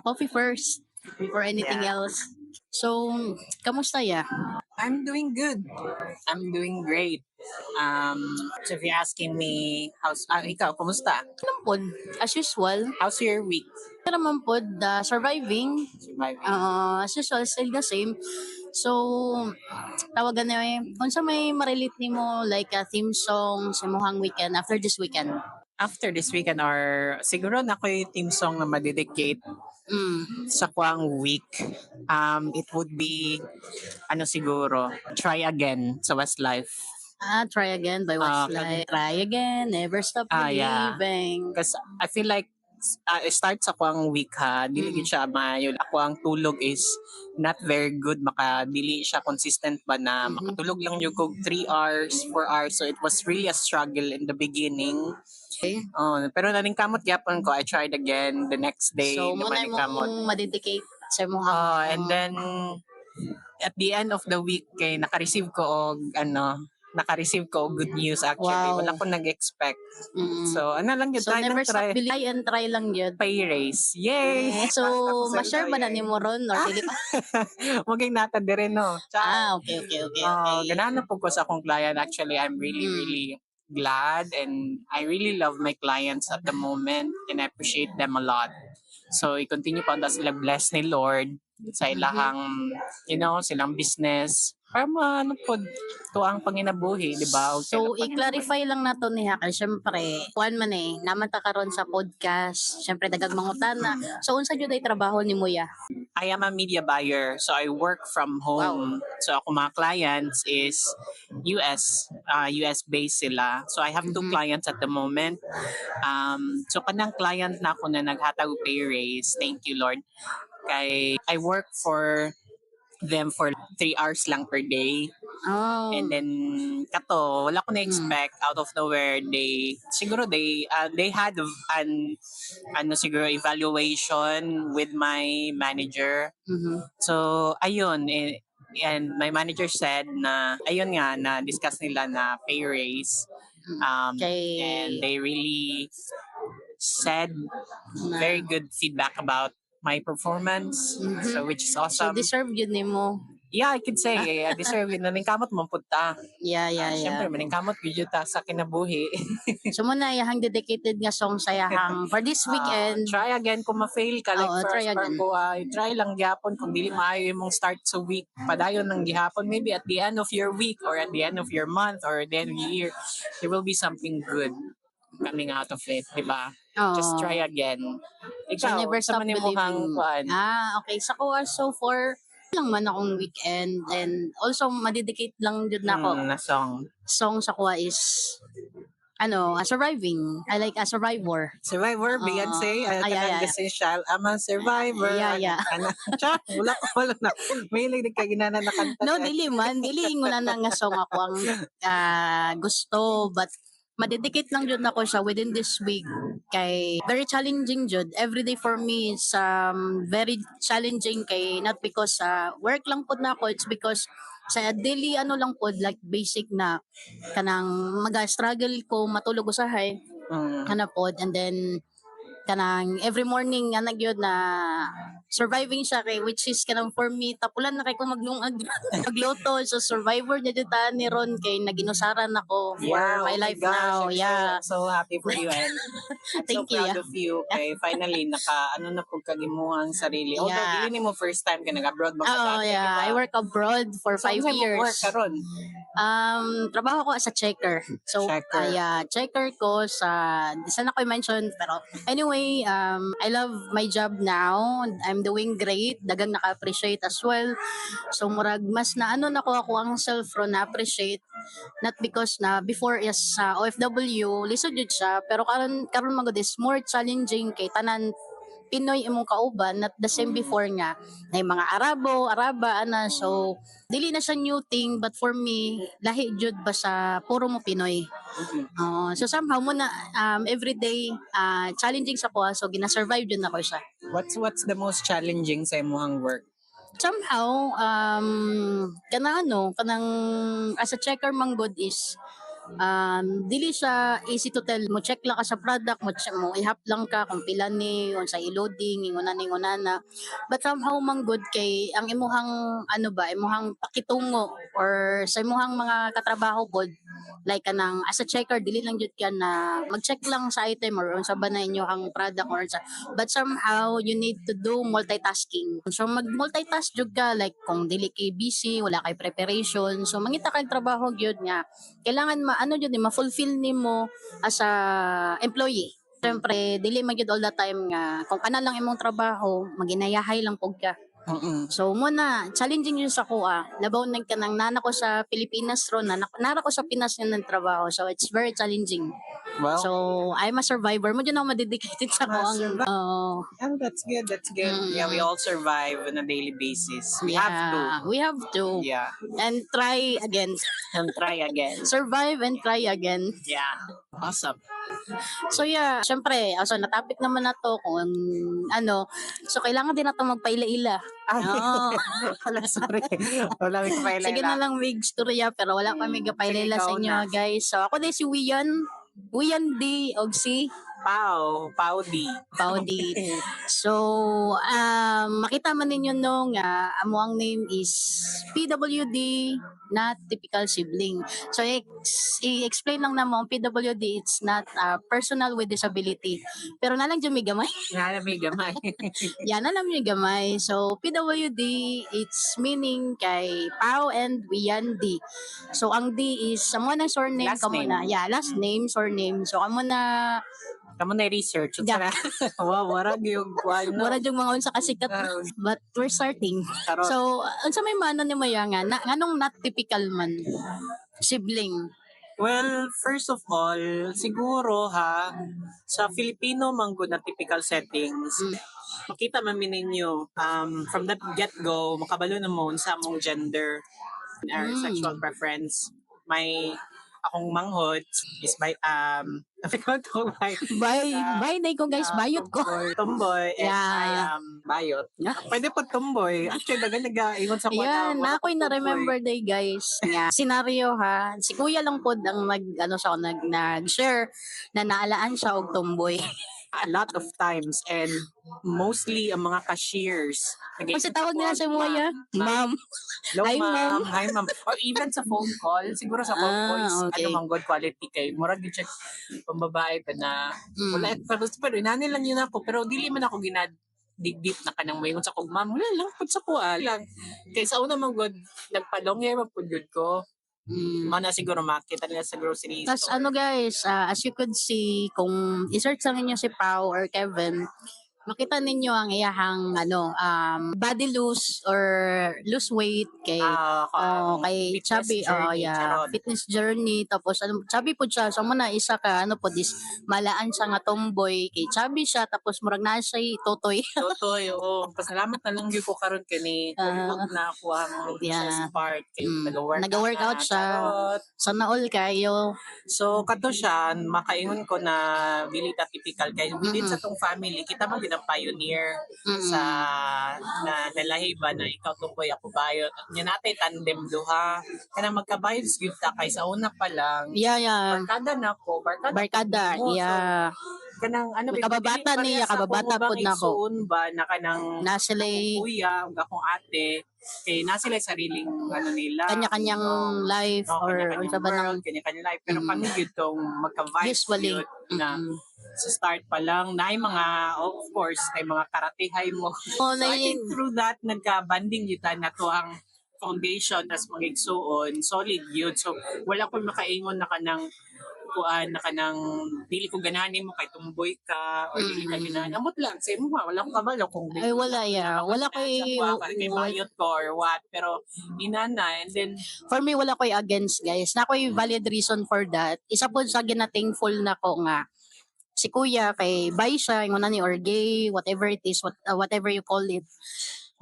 Coffee first before anything Yeah. else. So, kamusta ya? I'm doing good. I'm doing great. So if you're asking me, ikaw, kumusta? Anong pod? As usual. How's your week? Pero naman pod, surviving. Surviving. As usual, still the same. So, tawagan na kung sa may marelate ni mo, like a theme song sa muhang weekend, after this weekend. After this weekend or siguro na ko yung team song na madedicate sa kwang week. It would be siguro, Try Again sa Westlife. Try again by Westlife. Try again, never stop Yeah. believing. Because I feel like start sa kwang week ha, dili gid siya maayo. Ako ang tulog is not very good, dili siya consistent ba na makatulog lang yung 3 hours, 4 hours. So it was really a struggle in the beginning. Okay. Pero naningkamot gyapon ko. I tried again the next day. So, muna mong madedicate sa muhang. And then at the end of the week kay naka-receive ko og good news actually. Wow. Wala ko nag-expect. So, lang yun. So, try never lang try. stop believe and try lang yun. Pay raise. Yay! So, ma-share ba na ni mo ron or dili pa? Maging nata di rin, no? Okay. Ganahan na po ko sa akong client. Actually, I'm really glad and I really love my clients at the moment and I appreciate them a lot. So, i-continue pa sila bless ni Lord sa ilahang, silang business. Para po, to ang panginabuhi, di ba? So, i-clarify lang nato niya kay syempre, kuan man naman ta karon sa podcast. Syempre daghang mangutana. So, unsa jud ay trabaho ni mo ya? I am a media buyer, so I work from home. Wow. So ako mga clients is US based sila. So I have 2 clients at the moment. So kanang client na ako na naghatag og pay raise, thank you Lord. Kay I work for them for 3 hours lang per day. And then wala ko na-expect out of nowhere they had siguro evaluation with my manager. So ayun and my manager said na ayun nga na discuss nila na pay raise. And they really said very good feedback about my performance. So which is awesome. So deserve yun ni mo. Yeah, I could say I deserve it. Naningkamot mo punta. Yeah. Siyempre, maningkamot video ta sa kinabuhi. So muna yahang dedicated nga song sa yahang for this weekend. Try again kung ma-fail ka like try first again. Try lang gyapon kung dili maayo imong start sa week. Padayon ng gihapon maybe at the end of your week or at the end of your month or at the end of the year there will be something good coming out of it, di ba? Just try again. Ikaw, so never stop believing. Okay. Sa ko so far lang man akong weekend and also madedicate lang jud na ako. Na song. Song sa kuha is surviving. I like a survivor. Survivor, Beyonce. Kasi I'm a survivor. Yeah. Wala na. May lang kaginana na kanta. No, dili man. Dili mo na nga song ako ang gusto. But madedicate lang jud nako siya within this week kay very challenging jud every day for me is very challenging kay not because work lang pud nako, it's because sa daily lang pud like basic na kanang struggle ko matulog usahay kana pod and then kanang every morning nga nagyod na surviving siya kay which is kanang for me tapulan na kay ko magluto so survivor niya dita ni Ron kay naginusaran ako for my life now. So happy for you and thank so proud of you kay finally na pug kagimuhang sarili. Although dili nimo first time ka nag-abroad mo diba? I work abroad for 5 years. Work karon? Trabaho ko as a checker. So checker ko sa sana ko i-mention pero anyway, I love my job now. I'm doing great. Dagang naka-appreciate as well. So murag mas na nako ako ang self ro na appreciate not because na before is OFW lisod jud siya pero karon magod is more challenging kay tanan Pinoy imong kauban not the same before nga na mga Araba so dili na siya new thing but for me lahi jud ba sa puro mo Pinoy. So somehow mo na everyday challenging sa ko so gina-survive jud nako siya. What's the most challenging sa imong work? Somehow kanang as a checker man good is dili siya easy to tell. Mo check lang ka sa product, mo ihap lang ka kung pila ni unsa i-loading inguna na. But somehow man good kay ang imuhang ano ba, imuhang pakitungo or sa imuhang mga katrabaho pod like kanang as a checker dili lang jud ka na mag-check lang sa item or unsa ba na inyo ang product or sa, but somehow you need to do multitasking. So mag multitask jud ka like kung dili kay busy, wala kay preparation. So mangita kay trabaho gyud nga kailangan ano jud ma-fulfill nimo as a employee. Siyempre, dili man gyud all the time nga kung kana lang imong trabaho, maginayahay lang pug ka. So muna, challenging yun sa kuha. Labaw nang kanang nana ko sa Pilipinas ro, nara ko sa Pinas yun ng trabaho. So it's very challenging. Well, So I'm a survivor. Mo dyan ako madedicated sa kuha. and that's good. That's good. Yeah, we all survive on a daily basis. We have to. We have to. Yeah, And try again. and try again. Survive and try again. Yeah, awesome. So yeah, syempre, so na-topic naman na to kung ano. So kailangan din natin magpaila-ila. Oo. Wala, sorry. Wala may kapaila. Sige na lang wig storya pero wala kami gapaila sa ikaw inyo na. guys. So ako din si Wian D og si Paudi. Paudi. So makita man ninyo no nga amo ang name is PWD, not typical sibling. So i-explain lang na mo ang PWD, it's not personal with disability. Pero nalang dyan may gamay. Nalamig gamay. Yan na lang yung gamay. So, PWD, it's meaning kay Pao and Wian D. So, ang D is, amo na surname, Last kamo name. na. Yeah, last name, surname. So, amo na, Kamu na research. Yeah. Wow, warag yung ano. mura yung mga unsa kasikat. But we're starting. Tarot. So, unsa may mana ni Maya nga, nganong not typical man? Sibling. Well, first of all, siguro sa Filipino manggo na typical settings, makita man ninyo from the get-go, makabalo na mo sa among gender, our sexual preference. May akong manghod is by Bye day ko guys, bayot ko. tomboy and Yeah. I am bayot. Yeah. Pwede po tomboy. Actually, daga nag-ingon sa Yan, na ako'y na-remember day guys. Nga, senaryo ha. Si Kuya lang po ang nag-share na naalaan siya og tomboy. a lot of times and mostly ang mga cashiers. Kasi tawag nila sa Moya, ma'am. Hello, Hi, ma'am. Hi, ma'am. Or even sa phone call. Siguro sa phone calls, okay. ano mang good quality kay. Murag yung check pambabae pa na. Wala, pero inani lang yun ako. Pero dili man ako digdip na kanang mayon sa kog ma'am. Wala lang, pud sa kuha lang. Kaya sa una mang good, nagpalong yan, mapudod ko. Mana siguro makita nila sa grocery Tapos store. ano guys, as you could see, kung i-search lang ninyo si Pao or Kevin, makita ninyo ang iyahang body loose or lose weight kay kay fitness chubby journey, charot. fitness journey, tapos chubby po siya, so muna isa ka this malaan siya nga tomboy kay chubby siya, tapos murag na siya totoy. Totoy, oo. Pasalamat na lang gyud ko karon kani na ako ang chest part kay Nag-workout siya. charot. Sana all kayo. So kato siya makaingon ko na dili ta typical kay within sa tong family kita man gid ang pioneer sa na nalahiba na ikaw tungkoy ako bayot. Nya natay tandem duha. Kana magkabayot gyud ta kay sa una pa lang. Yeah. Barkada na ko, Barkada, ko. yeah. So, kanang ano Kababata niya, kababata pod na ko. Suon ba na kanang Nasila kuya, ug akong ate, kay na sila sariling ano nila. kanya-kanyang life or kanya-kanyang sa ba world, kanya-kanyang life. Pero kami yun tong magka-vibes usually yun na sa start pa lang, na mga, of course, may mga karatehay mo. Oh, So I think through that, nagka-banding yun na to ang foundation, tas magigsuon, solid yun. So wala ko makaingon na kanang kuan na kanang dili ko gananin mo kay tumboy ka or dili ka ganahan. Amot lang, say mo wala ko kabalo kung ay wala wala koy kay bayot ko or what. Pero inana and then for me wala koy against guys, na koy valid reason for that. Isa po sa gina-thankful na ko nga si kuya kay bi siya ingon ni or gay, whatever it is, whatever you call it.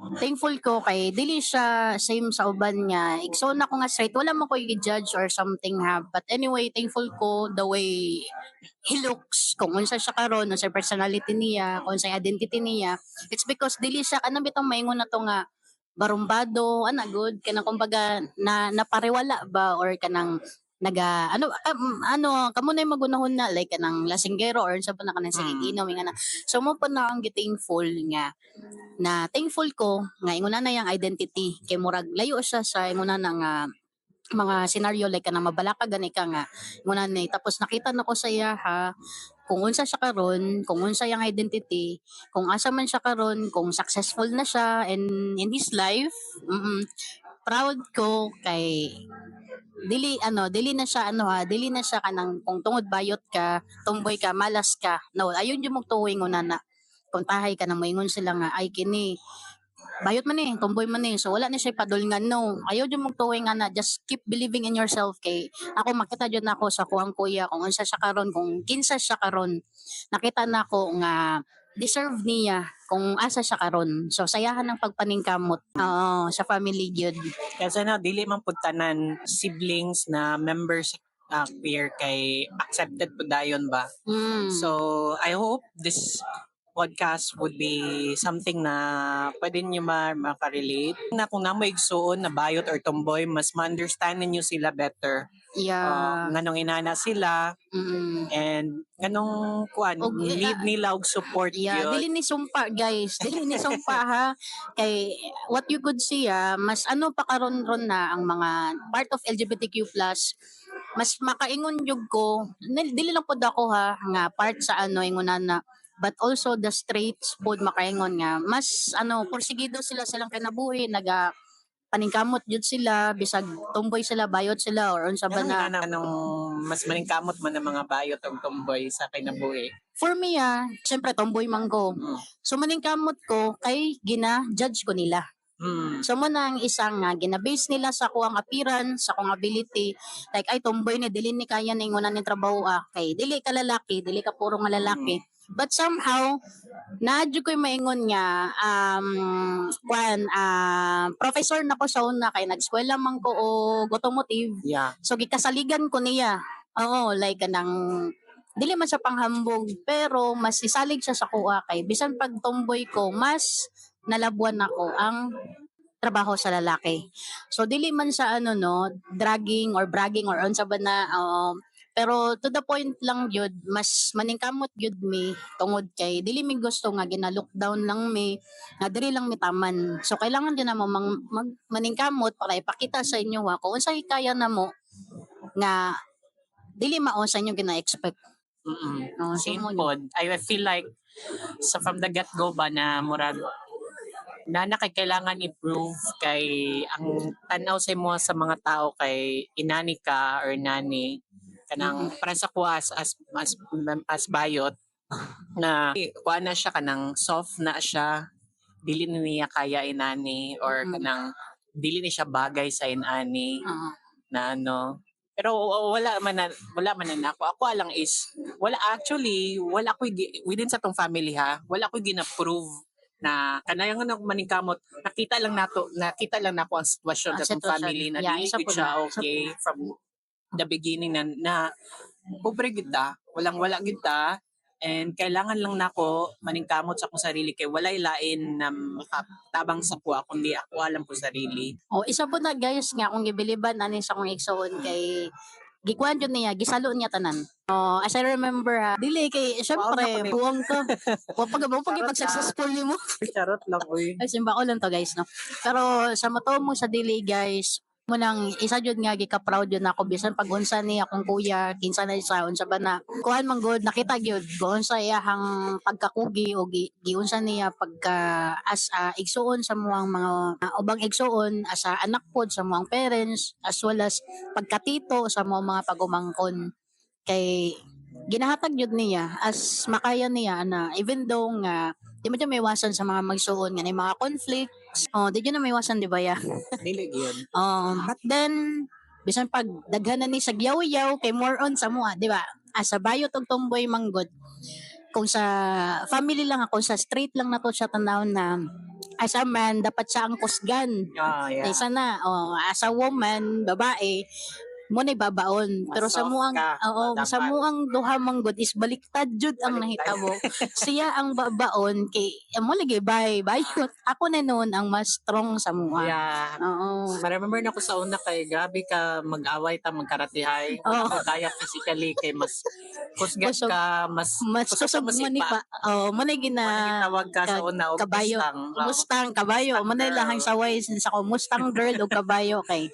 Thankful ko kay dili siya same sa uban niya. Igsoon na ko nga straight, wala mo ko i-judge or something ha. But anyway, thankful ko the way he looks, kung unsa siya karon, unsa personality niya, kung unsa identity niya. It's because dili siya kanang bitong maingon na to nga barumbado, ana good kanang kumbaga na napariwala ba or kanang kamo na yung magunahon na like kanang lasinggero or sa pa na kanang sige inom nga na. So mo pa na ang thankful nga na thankful ko nga inguna na yung identity kay murag layo siya sa inguna na nga mga scenario like kanang mabalaka gani ka nga inguna na tapos nakita na ko sa iya ha kung unsa siya karon, kung unsa yung identity, kung asa man siya karon, kung successful na siya in his life. Proud ko kay dili na siya dili na siya kanang kung tungod bayot ka, tumboy ka, malas ka. No, ayon jud mo tuwing una na kung tahay ka nang moingon sila nga ay kini bayot man tumboy man so wala na siya padulngan no. Ayaw jud mo tuwing nga na just keep believing in yourself kay ako makita jud na ako sa kuang kuya kung unsa siya karon, kung kinsa siya karon. Nakita na ko nga deserve niya kung asa siya karon. So sayahan ang pagpaningkamot. Oo, sa family gyud. Kasi dili man pud tanan siblings na members queer kay accepted po dayon ba. So I hope this podcast would be something na pwede nyo makarelate. Na kung namo igsuon na bayot or tomboy, mas ma-understand ninyo sila better. Yeah. Nganong inana sila and nganong need nila og support yun. Dili ni sumpa guys, dili ni sumpa ha. Kay what you could see mas pa karon ron na ang mga part of LGBTQ+, mas makaingon jud ko, dili lang pud ako ha nga part sa ingunan na but also the straights pod makaingon nga mas porsigido silang kinabuhi paningkamot jud sila bisag tomboy sila bayot sila or unsa ba na mas maningkamot man ang mga bayot o tomboy sa kinabuhi. For me syempre tomboy man ko. So maningkamot ko kay gina-judge ko nila. So mo na ang isang gina-base nila sa kuang appearance, sa kuang ability. Like ay tomboy ni dili ni kaya ning una ni trabaho kay dili ka lalaki, dili ka puro nga lalaki. But somehow naadyo ko'y maingon nga professor na ko sa una kay nag-eskwela man ko og automotive. Yeah. So gikasaligan ko niya. Oo, like kanang dili man sa panghambog pero mas isalig siya sa kuha kay bisan pag tomboy ko mas nalabuan ako ang trabaho sa lalaki. So dili man sa dragging or bragging or unsa ba na pero to the point lang yun, mas maningkamot yun mi tungod kay dili mi gusto nga gina-lockdown lang mi nga diri lang mi taman. So kailangan din na mo maningkamot para ipakita sa inyo kung unsay kaya na mo nga dili mao sa inyo gina-expect. Same pod. I feel like from the get-go ba na murag na kailangan improve kay ang tanaw sa mo sa mga tao kay inani ka or nani kanang para sa kuha as bayot na kuha na siya kanang soft na siya dili na niya kaya inani or kanang dili ni siya bagay sa inani na pero wala man na ako lang is wala ko within sa tong family wala ko gina-prove na kanayang maningkamot nakita lang nako ang sitwasyon sa tong family na dili gid siya okay from the beginning na pobre kita, wala kita and kailangan lang nako maningkamot sa akong sarili kay walay lain na makatabang sa kuha kundi ako alam ko sarili. Isa po na guys nga kung gibiliban ani sa akong igsoon kay gikuan jud niya, gisalo niya tanan. As I remember dili kay syempre buwang to. Pag successful nimo. Charot lang oy. Ay simba ko lang to guys no. Pero sa moto mo sa dili guys, mo nang isa jud nga gika-proud jud nako bisan pag unsa ni akong kuya kinsa na sa unsa ba na kuan man good nakita gyud kung unsa iyang pagkakugi o giunsa niya pagka as igsuon sa muang mga ubang igsuon as anak pod sa muang parents as well as pagkatito sa mga pagumangkon kay ginahatag jud niya as makaya niya na even though nga di mo dyan may iwasan sa mga magsuon nga mga conflicts. Di dyan na may iwasan, di ba ya? Dili yun. But then, bisan pag daghan na ni sa gyaw-yaw, kay more on sa mua, di ba? Sa bayot og tomboy manggod. Kung sa family lang ako, sa street lang na to siya tanaw na as a man, dapat siya ang kusgan. Yeah. Isa na, as a woman, babae, mo na babaon. Pero Mas sa soft muang ka. oo, Dapat. sa muang duha manggod is baliktad jud ang Baliktad. nahitabo. Siya ang babaon kay mo lagi bayot. Ako na noon ang mas strong sa mua. Yeah. Oo. Remember na ko sa una kay grabe ka mag-away ta magkaratihay. Wala Oo. ko kaya physically kay mas kusgat Kusog. ka, mas Mas kusog mo ni pa. Oh, mo na gina Managitawag ka sa una o kabayo. Mustang. Oo. Mustang kabayo. Mustang Mo na girl. lahang saway sa ko Mustang girl o kabayo kay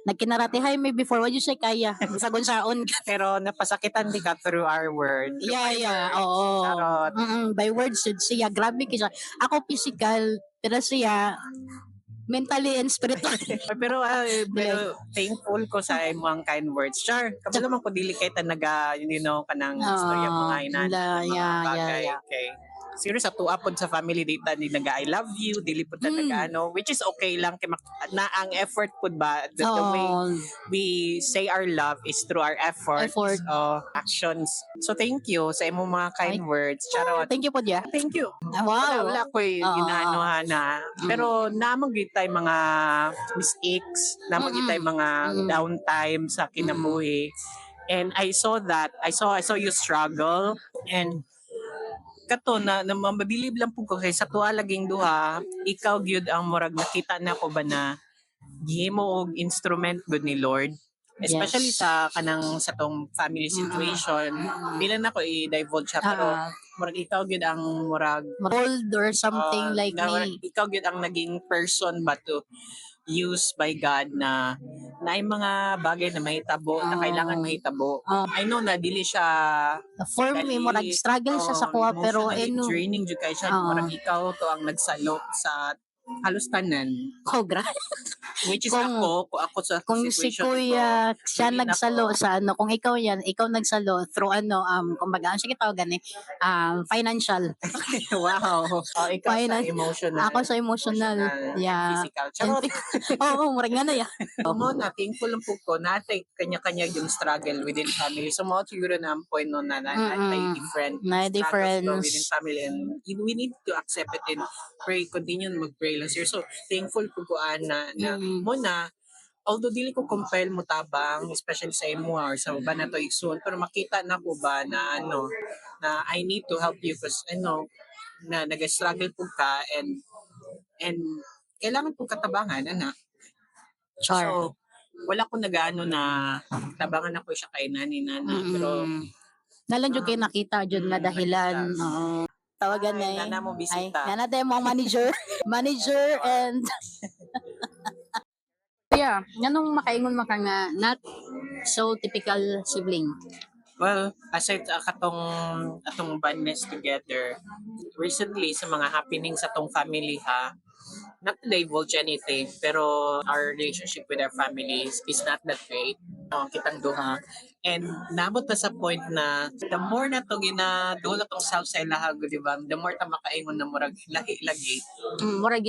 nagkinaratihay may before what you say kaya sa gunsaon. Pero napasakitan di ka through our word. Yeah. Oo. Charot. By words yun siya. Grabe kisa. Ako physical, pero siya mentally and spiritual. Pero thankful ko sa imong kind words. Char, kabalo man ko dili kay ta naga kanang istorya mga inan mga bagay. Yeah. Okay. Serious sa tuapod sa family data ni naga I love you, dili pud ta naga which is okay lang kay na ang effort pud ba the way we say our love is through our effort. Actions. So thank you sa imong mga kind words. Charot. Thank you po dia. Thank you. Wow. Wala ko ginaanohan na. Pero namang tay mga mistakes, namang tay mga downtime sa kinabuhi. And I saw that. I saw you struggle and kato na mabilib lang po ko kay sa tuwa laging duha, ikaw gyud ang murag nakita na ko ba na gihimo og instrument gud ni Lord. Especially sa kanang sa tong family situation. Bilang nako i-divulge siya pero murag ikaw gyud ang murag bold or something like me. Ikaw gyud ang naging person ba to used by God na yung mga bagay na mahitabo na kailangan mahitabo. I know na dili siya For me mo struggle siya sa kuha pero draining jud kay siya murag ikaw to ang nagsalo sa halos tanan. Grabe. Which is ako sa kung si situation Kuya ko, siya hindi nagsalo sa kung ikaw nagsalo through kumbaga ano siya tawagan financial. Wow. Ikaw sa emotional. Ako sa emotional. Yeah. Physical. Charot. Oo, murag nga na ya. Mo na thankful lang po ko natin kanya-kanya yung struggle within family. So mo siguro na ang point no na different struggles within family and we need to accept it and pray, continue mag-pray lang sir. So thankful po ko na mo na although dili ko compel mo tabang especially sa imo or sa uban na to igsoon pero makita na ko ba na na I need to help you because na nag-struggle po ka and kailangan po katabangan anak. So wala ko nagaano na tabangan ako siya kay nana pero nalang jud kay nakita jud nga dahilan. Tawagan na nana mo bisita. Nana tayo mo manager and yeah, nganong makaingon maka nga not so typical sibling. Well, aside atong bandness together, recently sa mga happenings sa tong family not to divulge anything, pero our relationship with our families is not that great. Kitang duha. And nabot na sa point na the more na to ginadula tong self sa ilahag, di ba? The more ta makaingon na murag lagi. Murag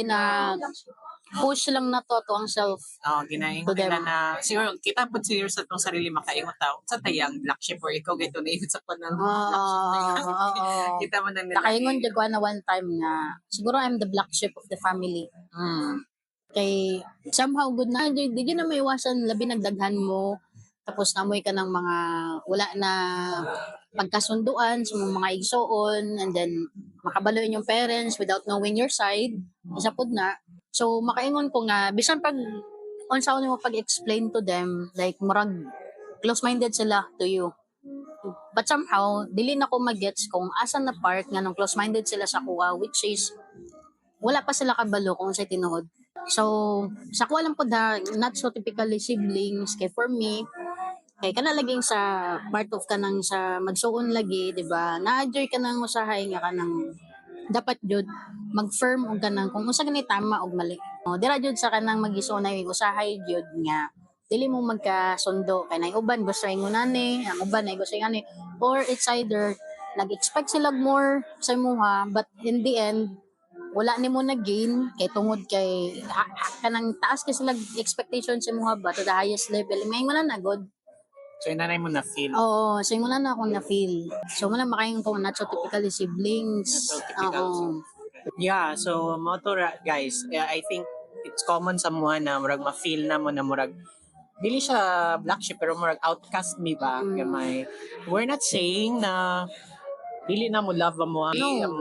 push lang na to ang self. Ginaingon nila na siguro kita pud siguro sa tong sarili makaingon ta sa tayang black sheep or ikaw gito na sa panang kita man nang nakaingon jud ko na one time nga siguro I'm the black sheep of the family. Kay somehow good na di na maiwasan labi nagdaghan mo tapos namoy ka ng mga wala na pagkasunduan sa mga igsoon and then makabaloy yung parents without knowing your side isa pud na. So makaingon ko nga bisan pag unsa mo pag-explain to them like murag close-minded sila to you. But somehow dili na ko magets kung asa na part nga nung close-minded sila sa kuha which is wala pa sila kabalo kung sa tinuod. So sa kuha lang po not so typically siblings kay for me kay kana laging sa part of kanang sa magsuon lagi di ba na-enjoy ka nang usahay nga kanang dapat jud mag-firm og kanang kung unsa gani tama og mali. Dira jud sa kanang mag-isunay usahay jud nga dili mo magkasundo kay nay uban gusto ingonani, ang uban ay gusto ingani or it's either nag-expect sila more sa imuha but in the end wala nimo na gain kay tungod kay kanang taas kay sila expectation sa imuha ba to the highest level may wala na god. So inanay mo na feel. Oo, so wala na akong na feel. So wala makain ko not so typically siblings. Yeah, so guys, I think it's common sa mga na murag ma-feel na mo na murag dili siya black sheep pero more outcast mi ba gamay. We're not saying na dili na mo love mo ang No. ang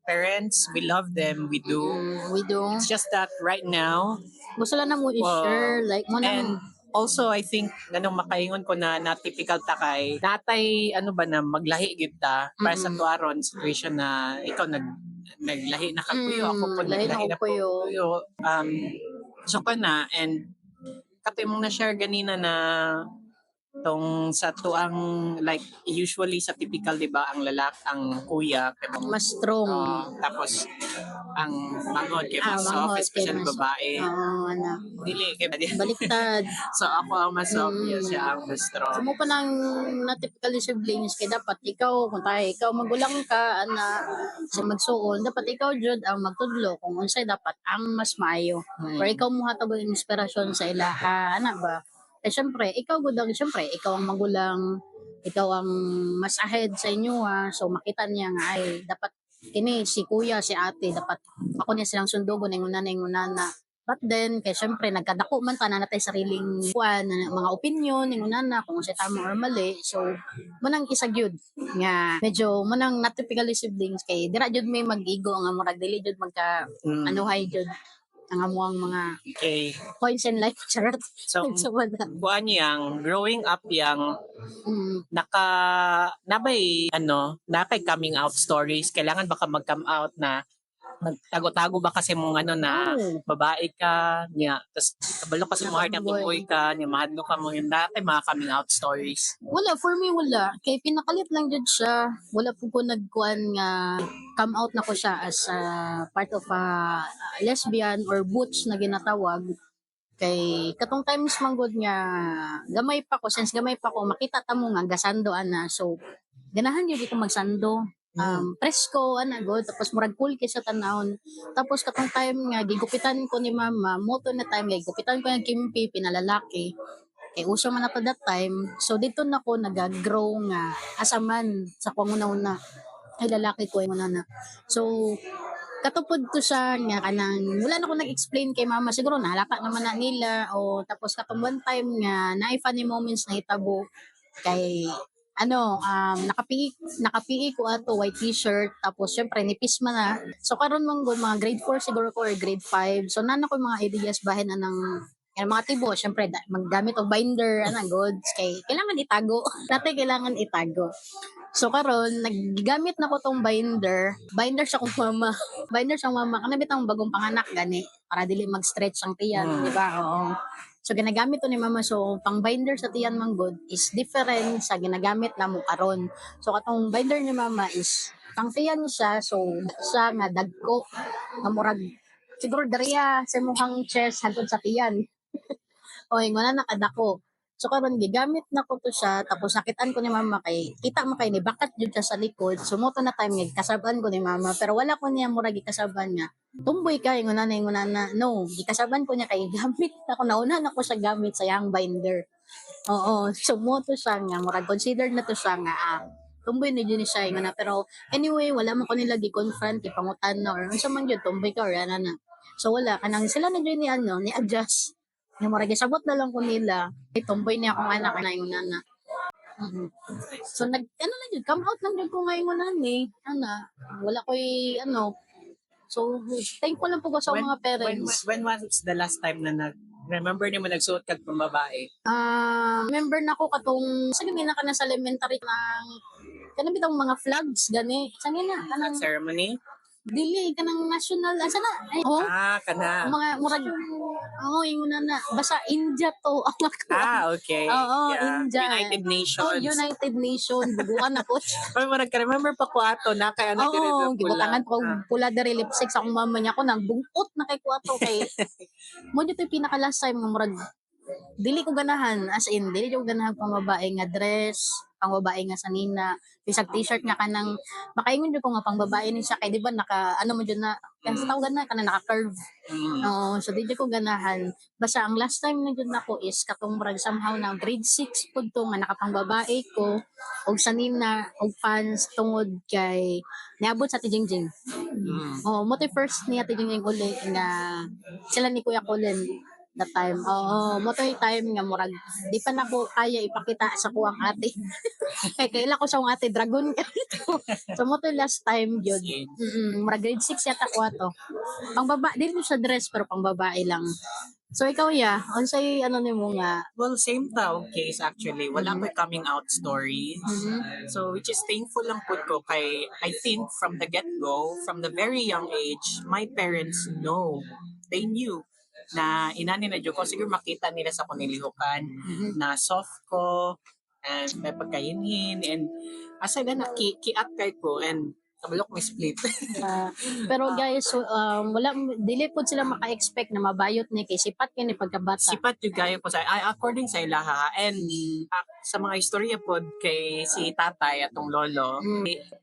parents, we love them, we do. We do. It's just that right now, Gusto lang na mo i-share. Like, mo and nang, also I think ganong makaingon ko na typical ta kay natay ano ba na maglahi gyud ta para sa tuaron situation na ikaw naglahi na kapuyo ako po lahi naglahi na na ko puyo. kapuyo so ka na and kato mong na-share ganina na tong sa tuang like usually sa typical 'di ba ang ang kuya kay Mas strong. tapos ang mangod kay mas manghod, soft especially kay mas- babae Oo, anak. dili kay Baliktad. so ako ang mas soft siya ang mas strong Sumo pa ng na typically siblings kay dapat ikaw kung tayo ikaw magulang ka ana sa magsuon dapat ikaw jud ang magtudlo kung unsay dapat ang mas maayo or ikaw mo hatag og inspirasyon sa ilaha ana ba eh syempre ikaw gudang syempre ikaw ang magulang ikaw ang mas ahead sa inyo so makita niya nga ay dapat kini si kuya si ate dapat ako niya silang sundugon ning unana but then, kay syempre, nagkadako man tanan natay sariling mga opinion, ning unana, kung sa tama or mali. So, manang isa gyud nga medyo manang not typically siblings kay dira jud may mag-igo nga murag dili jud magka anuhay jud ang amuang mga okay points in life charot. so So, wala. buwan yang growing up yang nabay napay coming out stories kailangan baka mag-come out na nagtago-tago ba kasi mong babae ka niya tapos kabalo ka sa mga heart na tuboy ka niya mahadlo ka mo yung dati mga coming out stories Wala, for me wala. Kay pinakalit lang jud siya. Wala po ko nagkuan nga come out na ko siya as part of a lesbian or butch na ginatawag. Kay katong times manggod nga gamay pa ko, since gamay pa ko, makita ta mo nga gasando ana. So, ganahan yun ko magsando. Presko ana god tapos murag cool kay sa tanawon tapos katong time nga gigupitan ko ni mama moto na time nga gigupitan ko yung kimpi pinalalaki kay uso man ato that time so dito na ko nagagrow nga asaman sa una ay lalaki ko yung na so katupod to siya nga kanang wala na ko nag-explain kay mama siguro nahalata naman na nila o tapos katong one time nga naay funny moments na hitabo kay nakapihi ko ato white t-shirt tapos syempre nipis man na so karon man gud mga grade 4 siguro ko or grade 5 so nana ko mga ideas bahin na ng mga tibo syempre maggamit og binder goods kay kailangan itago dati kailangan itago so karon naggamit na ko tong binder siya kong mama kana bitang bagong panganak gani para dili mag-stretch ang tiyan di ba oo. So ginagamit to ni mama so pang binder sa tiyan manggod is different sa ginagamit na mo karon. So katong binder ni mama is pang tiyan siya so sa nga dagko nga murag siguro dariya sa mukhang chest hantod sa tiyan. Oy ngana nakadako. So karon gigamit na ko to siya tapos nakitaan ko ni mama kay kita mo kay ni bakat jud siya sa likod. So mo to na time nga kasaban ko ni mama pero wala ko niya murag gikasaban nga. Tumboy ka ingon na no gikasaban ko niya kay gamit ako nauna na ko sa gamit sa yang binder. Oo, so mo to siya nga murag considered na to siya nga tumboy na yun siya nga na pero anyway wala man ko nila gi-confront ipangutan na or unsa man gyud tumboy ka or ana na. So wala kanang sila na gyud ni adjust. Yung murag sabot na lang ko nila ay tumboy niya akong anak na yung nana. So na yun come out lang jud ko ngayon wala ko so thankful lang po ko sa mga parents. when was the last time na remember niyo mo nagsuot kag pambabae Member na ko katong sa gani na sa elementary ng kanang bitang mga flags gani sa na kanang ceremony dili kanang national asa na ay kana mga murag yung na basta India to okay oo India United Nations United Nations buguan ako ay murag ka remember pa ko ato na kay ano gibutangan ko pula diri lipstick sa akong mama niya ko nang bungot na kay ko ato kay mo dito pinaka last time nga murag dili ko ganahan as in dili ko ganahan pang babae nga dress pang babae nga sanina bisag t-shirt nga kanang makaingon jud ko nga pang babae ni siya kay di ba naka mo jud na kasi tawag na kanang naka curve so dili ko ganahan basta ang last time na jud nako is katong murag somehow na grade 6 pud to nga nakapang babae ko og sanina og pants tungod kay niabot sa Tijingjing mo to first niya Tijingjing uli nga sila ni Kuya Colin that time. Oo, mo to'y time nga murag di pa nako kaya ipakita sa kuwang ate. Kay kaila ko sa akong ate dragon ka dito. So mo to'y last time gyud. Murag grade 6 yata ko ato. Pangbaba din mo sa dress pero pangbabae lang. So ikaw ya, unsay ano nimo nga? Well, same tao case actually. Wala ko coming out stories. Mhm. So, which is thankful lang po ko kay, I think from the get-go, from the very young age, my parents know. They knew na inani na ko. Siguro makita nila sa kunilihukan na soft ko and may pagkainhin and asa na kiat kay ko and kabalok may split. Pero guys, so, wala dili po sila maka-expect na mabayot ni kay sipat kini pagkabata. Sipat yung gaya po sa according sa ilaha and sa mga istorya po kay si tatay atong lolo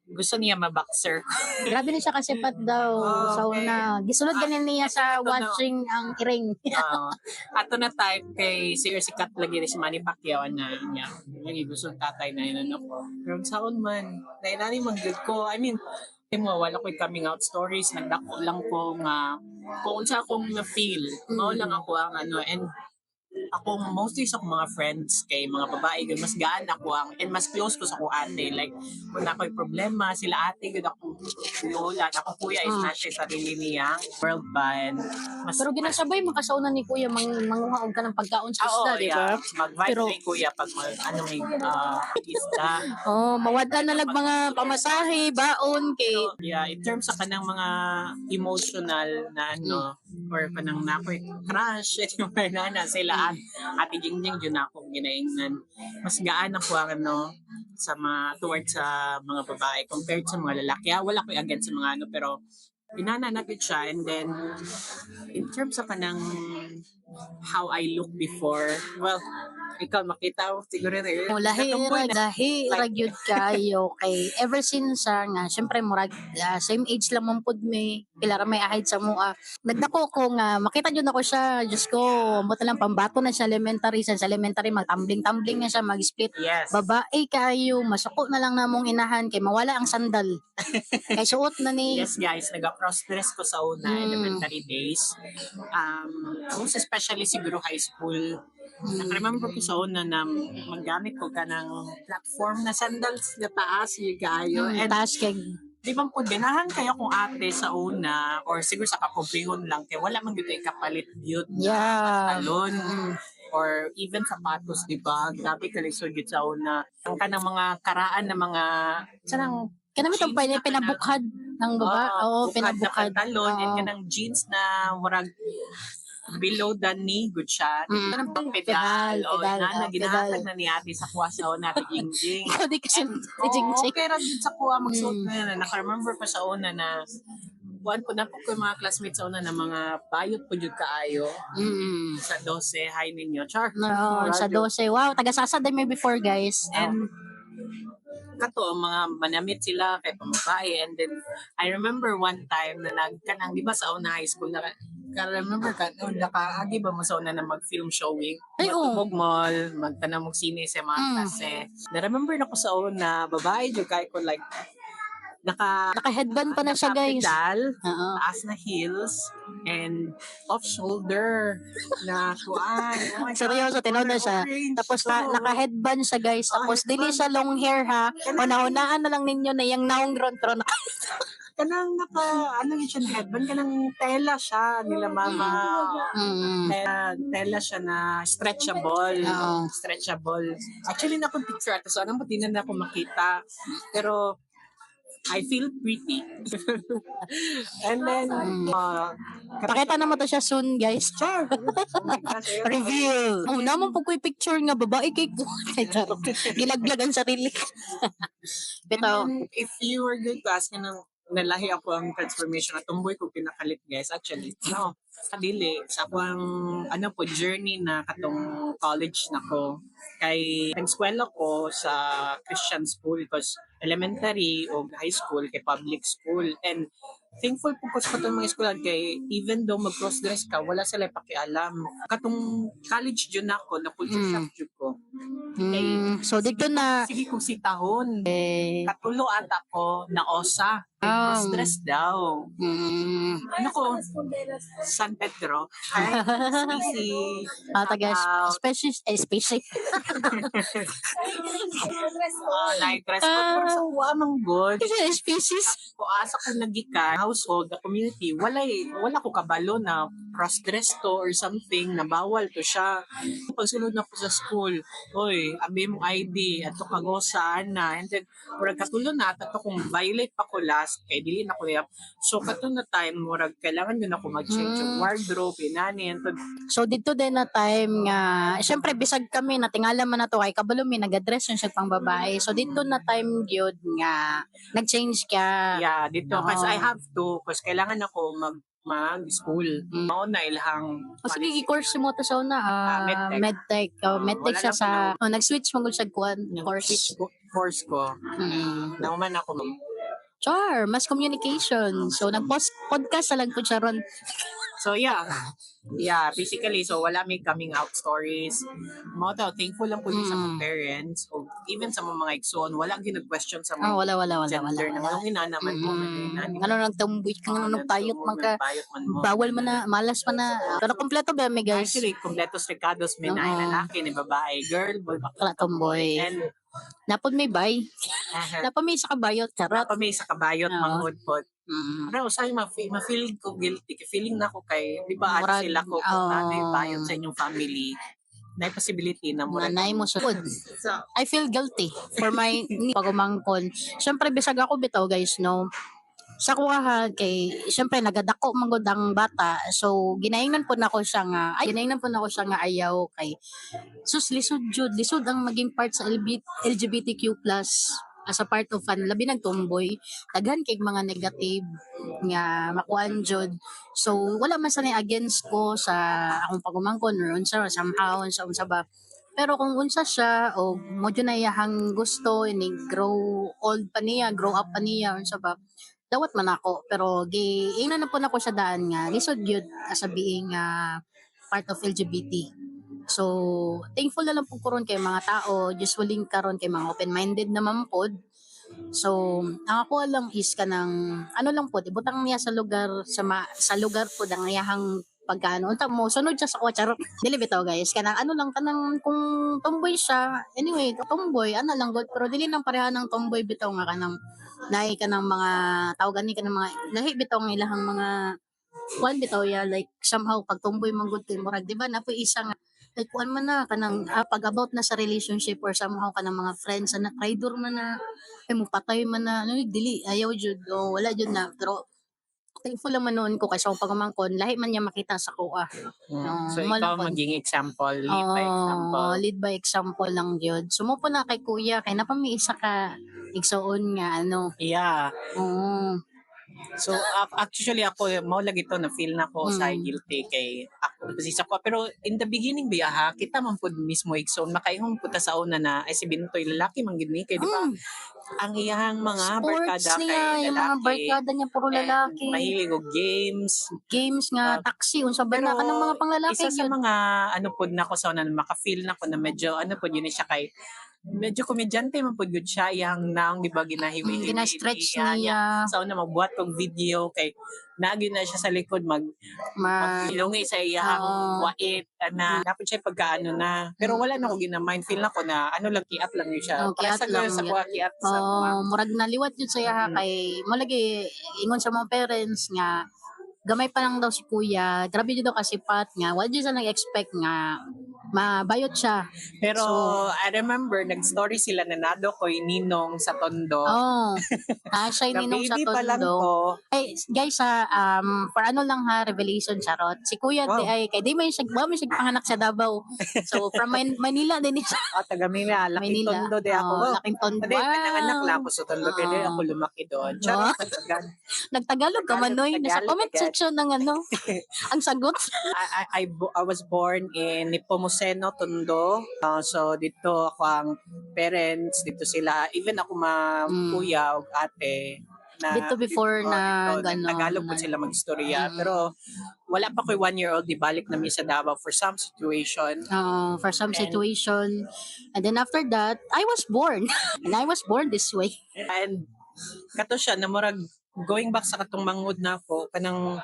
gusto niya maboxer. Grabe ni siya kasipat daw sa una. Gisulod ganin niya sa watching ang iring. Ato na type kay Sir sikat lagi ni si Manny Pacquiao na niya. Lagi gusto ng tatay na inano ko. Pero saon man, nainani man good ko. I mean, wala ko coming out stories, nagdako lang ko nga kung unsa akong na-feel. Mao lang ako ang ano and ako mostly sa akong mga friends kay mga babae gud mas gaan ako ang and mas close ko sa akong ate like kung ako'y problema sila ate gud ako lola ako kuya is na siya sarili niya world band mas Pero ginasabay makasaunan ni kuya manguhaog ka ng pagkaon sa isda, di ba? mag-vibe Pero- kay kuya pag ano may isda. Oh, mawada na lang mga pamasahe, baon kay Yeah, in terms sa kanang mga emotional na ano or kanang nakoy crush yung na sila at ate Jingjing yun ako ginaingnan mas gaan ako ang ano sa mga towards sa mga babae compared sa mga lalaki. Wala ko against sa mga ano pero pinananapit siya and then in terms sa kanang how I look before well ikaw makita mo siguro rin lahi ragyod kayo kay ever since nga syempre murag same age lang man pud me pila ra may ahid sa mua nagdako ko nga makita jud ako siya just ko mo lang pambato na sa elementary magtambling na siya mag-split yes babae kayo masuko na lang namong inahan kay mawala ang sandal kay suot na ni yes guys nag-cross dress ko sa una elementary days most especially siguro high school remember ko sa una na maggamit ko ka ng platform na sandals na taas yung kayo and taas kay di ba po ganahan kayo kung ate sa una or siguro sa kakumpihon lang kaya wala man dito kapalit yun yeah talon or even sapatos di ba grabe kalisod yun sa una ang kanang mga karaan na mga sarang kanami tong pinabukhad ng baba oo pinabukhad talon and kanang jeans na murag below the knee, good shot. Kanang pang pedal. Ginahatag na ni ate sa kuha sa una, Jingjing. Ikaw di kasi Jingjing. Pero din sa kuha, magsuot na yan. Naka-remember pa sa una na buwan po na po ko yung mga classmates sa una na mga bayot po yun kaayo. Sa 12, hi ninyo. Char. No, sa 12. Wow, taga-Sasa din may before, guys. And kato, mga manamit sila kay pamabae. And then, I remember one time na nagkanang, di ba sa una high school na remember ka, nakaagi ba mo sa una na mag-film showing? Ay, Matubog mall, magtanong mong sine sa mga klase. Na-remember na ko sa una, babae, yung kaya ko like, naka-headband pa na siya, guys. Taas na heels, and off-shoulder na kuan. Oh seryoso, tinaw na siya. Tapos naka-headband siya, guys. Tapos dili siya long hair, ha. Una-unaan na lang ninyo na yung naong ron kanang ano yun siya headband, kanang tela siya nila mama. Tela siya na stretchable. Stretchable. Actually, na akong picture ato. So, anong pati na ako makita. Pero, I feel pretty. And then, pakita na mo to siya soon, guys. Char! Reveal! Oh, naman po ko'y picture nga babae kay ko. Gilaglag ang sarili. Pero, if you were good to ask nalahi ako ang transformation at tumboy ko pinakalit guys actually no kadili sa akong journey na katong college nako kay nag-eskwela ko sa Christian school because elementary o high school kay public school and thankful po ko sa katong mga eskwelahan kay even though mag-cross dress ka wala sila pakialam katong college jud nako na culture shock jud ko so dito na sige kung sitahon katulo ata ko na osa cross dress daw ano ko San Pedro. Ay, species. Taga species, species. Nitress ko. Pero sa kuha mang good. Species. Ko asa ko nagikan, household, the community, wala ko kabalo na cross-dress to or something, na bawal to siya. Pagsunod na ko sa school, oy, abi mo ID, ato kagosaan na, and then, murag katulo na, ato kung violate pa ko last, kay dili na ko yap. So, kato na time, murag kailangan din ako mag-change yung wardrobe, inani, and So dito din na time nga, syempre bisag kami natingala man na to kay kabalo mi nag-address yung siya pang babae. So dito na time gyud nga nag-change ka. yeah, dito, Oo. kasi I have to, kasi kailangan ako mag-school. Mao na ilhang O sige, i-course mo to sa una. Medtech. Medtech. Medtech Wala siya lang sa, ko nag-switch mo gud sa course. course ko. Mm. Nauman ako. Char, mass communication. So nag-podcast na lang po siya ron. So yeah. Yeah, basically, so wala may coming out stories. Mo daw, thankful lang po sa mga parents o even sa mga igsoon, wala ginag-question sa mga Wala. gender na mga inanaman mo. Ano nagtamboy kang nagtayot man ka. Bawal man na, malas man na. Pero kompleto ba may guys? Actually, kompletos recados, may na lalaki, ni babae, girl, boy, Bakla tomboy. and Napod may bay. Napod may sa kabayot. Charot. kami sa kabayot, Oo. mga hudpot. Mm. Pero usay ma-feel ko guilty. Feeling na ko kay, di ba, ano Murag, sila ko kung oo. ano yung bayot sa inyong family. Na possibility na mura. Nanay mo sud. So, I feel guilty for my pagumangkon. Siyempre bisag ako bitaw guys no. Sa kuha kay siyempre nagadako manggod ang bata. So ginaingnan po nako siya nga ayaw kay sus lisod jud lisod ang maging part sa LGBTQ+ as a part of fan labi nagtumboy daghan kay mga negative nga makuan jud. So wala man sa ni against ko sa akong pagumangkon or unsa somehow unsa ba. Pero kung unsa siya o mo jud na iyahang gusto ini grow up pa niya unsa ba dawat man ako pero giingnan na po nako sa daan nga lisod gyud as a being part of LGBT. So thankful na lang po karon kay mga tao usually karon kay mga open-minded naman pod. So ang ako lang is kanang ano lang po ibutang niya sa lugar sa lugar po ang iyahang pagkaano unta mo sunod siya sa charot dili bitaw guys kanang ano lang kanang kung tomboy siya anyway tomboy ana lang god pero dili nang pareha ng tomboy bitaw nga kanang nahi ka ng mga tawagan ni ka ng mga lahi bitaw ng ilahang mga kuan bitaw ya like somehow pag tomboy man gud kay murag di ba na isa nga like kuan man na kanang pag about na sa relationship or somehow kanang mga friends na traitor man na ay mo patay man na ano dili ayaw jud o wala jud na pero thankful naman noon ko kasi akong pagmamangkon lahi man niya makita sa kuha. so ikaw maging example, lead by example. Lead by example lang yun. Sumupo na kay kuya kay napami isa ka igsoon nga ano. Yeah. Oo. So actually ako mao lagi to na feel na ko sa guilty kay ako kasi ko pero in the beginning biya kita man pud mismo igsoon makaihong puta sa una na ay si Bintoy lalaki man gid ni kay di ba ang iyang mga barkada Sports niya, kay yung mga barkada niya puro lalaki. Mahilig og games. Games nga, taxi, unsa ba na ka ng mga panglalaki isa sa yun? mga ano pud na ko sa na maka-feel na ko na medyo ano pud yun siya kay medyo komedyante man pud gud siya yang naong di ba ginahiwi Gina-stretch niya. sa una magbuhat og video kay nagi na siya sa likod magilungi sa iyang wait na dapat siya pagkaano na pero wala na ko gina-mind feel na ko na ano lang kiat lang yun siya Kiat lang sa kuha kiat sa murag naliwat yun sa iya kay mo lagi ingon sa mga parents nga gamay pa lang daw si kuya grabe jud daw kasipat nga wala jud sa nag-expect nga mabayot siya. Pero I remember nag-story sila na nado ko ninong sa Tondo. Siya ninong sa baby pa lang Tondo. ko. Ay guys for ano lang revelation charot. Si kuya ay kay di man siya panganak sa Davao. So from Manila din siya. Taga Manila, laking Tondo di ako. Laking Tondo. Hindi, pinanganak lang ako sa Tondo pero ako lumaki doon. Charot. Nagtagalog ka manoy sa comment section ng ano. Ang sagot. I was born in Nepomuceno, Tondo. So dito ako ang parents, dito sila. Even ako kuya o ate. Na, dito before na gano'n. Tagalog po sila mag-istorya. Pero wala pa ko 1-year-old, di balik namin sa Davao for some situation. Situation. And then after that, I was born. And I was born this way. And kato siya, na murag going back sa katong mangod na ako, kanang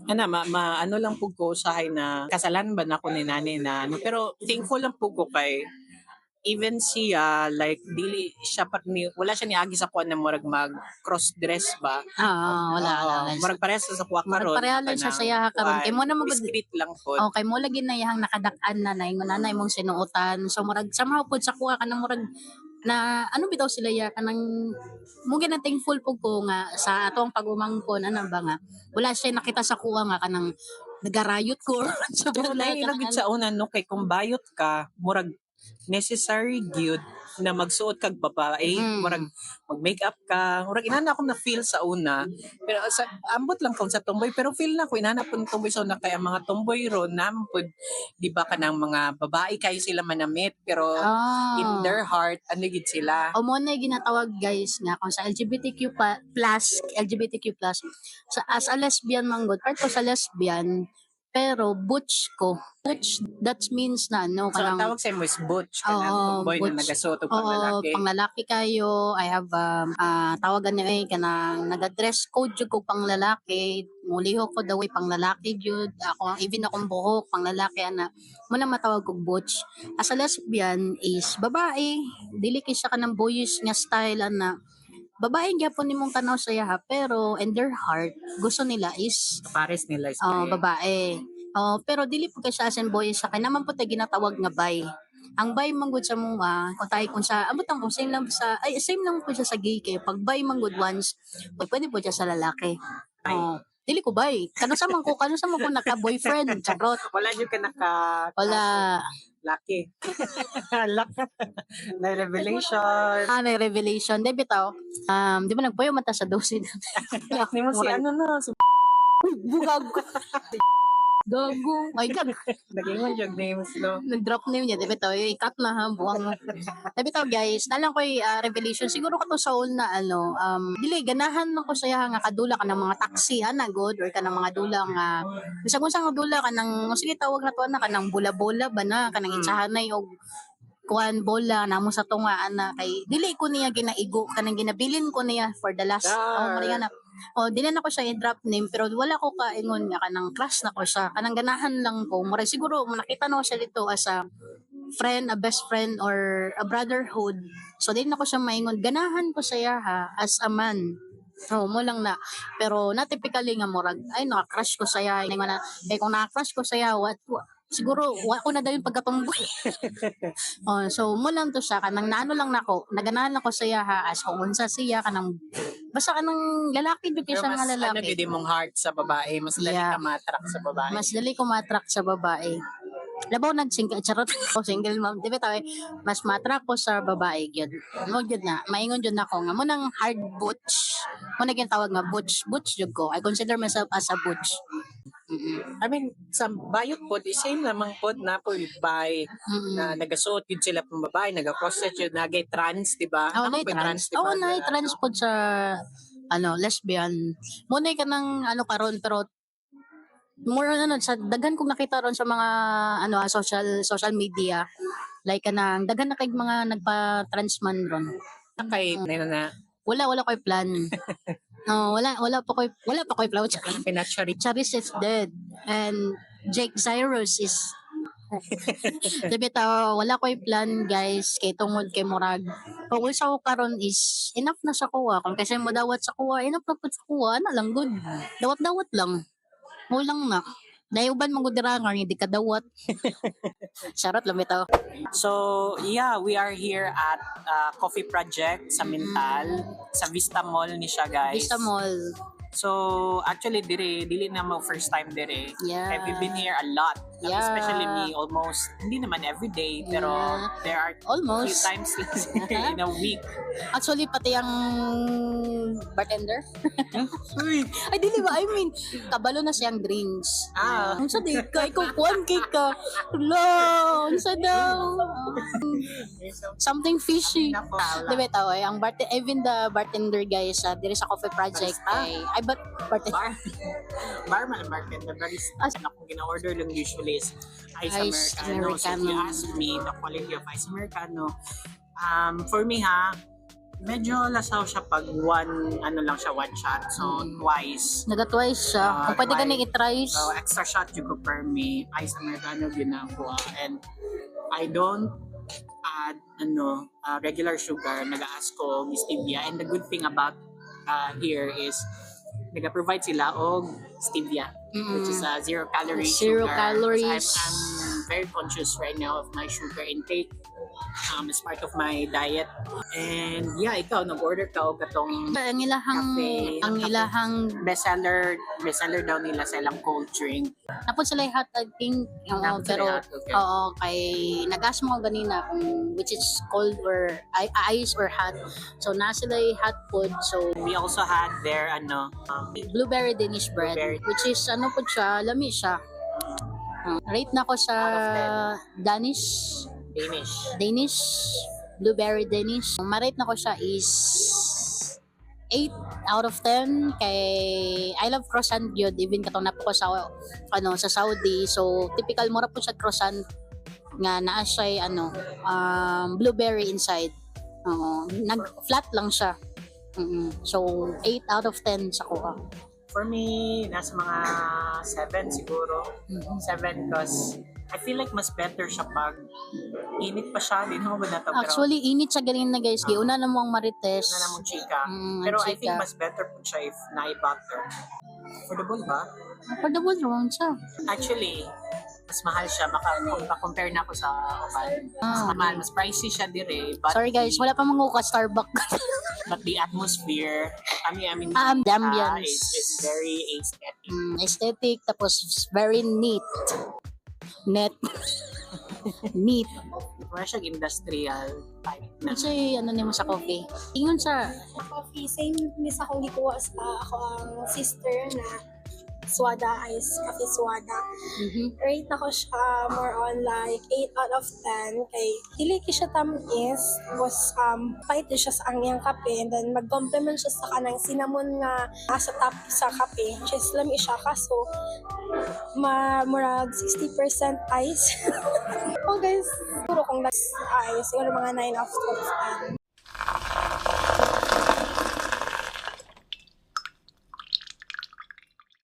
ano lang po ko usahay na kasalan ba na ko ni nani na ano. Pero thankful lang po ko kay even siya like dili siya wala siya niagi sa kuan na murag mag cross dress ba. Wala Murag parehas sa kuha karon. Pareha lang siya saya karon. Kay mo na magud discreet lang po. kay mo lagi na iyang nakadak-an na ingon nanay mong sinuotan. So murag somehow pud sa kuha kanang murag na ano bitaw sila ya kanang mo gina thankful pug ko nga sa atong pagumangkon ano ba nga wala siya nakita sa kuha nga kanang nagarayot ko. So Pero nailagid sa una no kay kung bayot ka murag necessary gyud na magsuot kag babae, murag mag-makeup ka. Murag inana ako na feel sa una. Pero sa ambot lang kung sa tomboy pero feel na ko inana pud tomboy sa una kay ang mga tomboy ron nampud di ba kanang mga babae kayo sila manamit pero in their heart ano gid sila. O mo na ginatawag guys nga kung sa LGBTQ plus sa as a lesbian manggod part ko sa lesbian pero butch ko. Butch, that means na ano, So ang kanang tawag sa mo is butch kanang tomboy na butch. nagasuot og Oo, panglalaki. panglalaki kayo. I have, tawagan niya kanang nag-dress code jud ko panglalaki. Muliho ko daw panglalaki jud. Ako, even akong buhok, panglalaki, ana. Muna matawag ko butch. As a lesbian is babae. Dili kay siya kanang boyish nga style, ana. Babae gyapon nimong tanaw sa yaha, pero in their heart, gusto nila is Pares nila is babae. Pero dili po kay siya as in boy sa kanya naman po tayo ginatawag nga bi. Ang bi manggod sa mga kung tayo kung sa amot ang same lang sa same lang po siya sa gay kay pag bi manggod once pwede po siya sa lalaki. Dili ko bi. Kano sa man ko naka-boyfriend, charot. Wala jud ka naka Wala. Lucky. Lucky. Na revelation. May revelation. Di bitaw. Di ba nagpuyo mata sa dosin? Ni mo si ano na, si Bugag ko. Gago. My God. naging jug names no. Nag-drop name niya. Di bitaw. I-cut na ha. Buwang. Di bitaw guys. Nalang ko revelation. Siguro ka to sa una ano. Dili. Ganahan lang ko saya nga kadula ka ng mga taxi. Na good. Or ka ng mga dula nga. Bisag mo sa dula ka ng. Sige tawag na to na. Ka ng bola-bola ba na. Ka ng itsahanay o kuan bola namo sa tunga ana kay dili ko niya ginaigo kanang ginabilin ko niya for the last na dili na ko siya i-drop name pero wala ko kaingon nga kanang crush na ko siya kanang ganahan lang ko mura siguro nakita na ko siya dito as a friend, a best friend or a brotherhood so dili na ko siya maingon ganahan ko siya ha as a man. Mo lang na. Pero na typically nga murag ay naka-crush ko saya ingon na kung naka-crush ko saya siguro wa ko na daw yung pagkatumboy. So mo lang to siya kanang naano lang nako naganahan lang ko siya ha as kung unsa siya kanang basta kanang lalaki jud siya nga Ano lalaki. gid mong heart sa babae, mas dali ka matrak sa babae. Mas dali ko matrak sa babae. Labaw nag-single charot ko single mom di ba tayo mas matrak ko sa babae gyud. Mo gyud na maingon jud nako nga mo nang hard butch. Mo na tawag nga butch jud ko. I consider myself as a butch. I mean, sa bayot po, the same lamang po na po by na nagasuot yun sila pang babae, nag-process yun, nagay-trans, di ba? Ano po trans? di ba? Trans po sa lesbian. Muna ka ng karon pero more sa daghan kong nakita ron sa mga social media like kanang daghan na kay mga nagpa-trans man ron. Kay na Wala ko'y plan. Wala pa ko'y plan. Charis is dead and Jake Cyrus is Sabi wala ko'y plan guys kay tungod kay murag kung usa ko karon is enough na sa kuha kung kasi mo dawat sa kuha enough na pud sa kuha na lang good dawat lang mo lang na nayuban mo gudira nga hindi ka dawat. Charot lang bitaw. So, yeah, we are here at Coffee Project sa Mintal, sa Vista Mall ni siya, guys. Vista Mall. So, actually, dili na mo first time dire. Yeah. I've been here a lot. Yeah. Especially me, almost, hindi naman every day, pero there are almost few times in a week. Actually, pati ang bartender. Ay, dili ba? I mean, kabalo na siyang drinks. Ang sa di ka, ikaw kuhan kay ka. Hello, ang sa daw. Something fishy. Di ba ito, ang even the bartender guys, diri sa Coffee Project, bartender. Bartender, barista. Ako gina-order lang usually is Ice Americano. So if you ask me the quality of Ice Americano, for me Medyo lasaw siya pag one shot. So, twice. Naga-twice siya. Kung pwede ka twice. i-try. So, extra shot you go per me. Ice Americano ginagawa. And I don't add regular sugar. Nag-ask ko Miss Stevia. And the good thing about here is nag-provide sila og stevia, which is a zero-calorie Zero sugar. calories. So I'm very conscious right now of my sugar intake. As part of my diet. And yeah, ikaw, nag-order ka o katong Ang ilahang, cafe, ang cafe. ilahang, bestseller daw nila sa ilang cold drink. napon sila yung hot, I think, Napon sila pero, yung hot, okay. oo, kay, nag-ask mo ko ganina kung which is cold or ice or hot. So, na sila yung hot food. So, We also had their blueberry Danish bread, Blueberry. which is, po siya, lami siya. Rate na ko sa Danish, blueberry Danish. Ma-rate na ko siya is 8 out of 10 kay I love croissant yun, even katong napo ko sa sa Saudi. So typical mura po siya croissant nga naa siya blueberry inside. Nag-flat lang siya. So 8 out of 10 sa kuha. For me, nasa mga 7 siguro. 7 because I feel like mas better siya pag init pa siya. Hindi naman ba na to? Actually, init siya galing na guys. Giuna na mo ang marites. Na namang chika. ang Pero I think chika. mas better po siya if nai-butter. Affordable ba? Affordable naman siya. Actually, mas mahal siya. Compare na ako sa Oman. Mas mahal. Mas pricey siya dire. But Sorry guys, wala pa manguka Starbucks. But the atmosphere, the The ambience. is very aesthetic. Aesthetic, tapos very neat. Neat. Wala siyang industrial type na. Kasi nimo sa coffee. Ingon sa Coffee, same miss akong gikuha sa ako ang sister na Swada Ice, Cafe Swada. Rate ako siya more on like 8 out of 10 kay dili ki siya tamis was pait din siya sa angyang kape and then mag-complement siya sa kanang cinnamon nga sa top sa kape. Just lami siya kaso murag 60% ice. Oh guys, puro kong ice, siguro mga 9 out of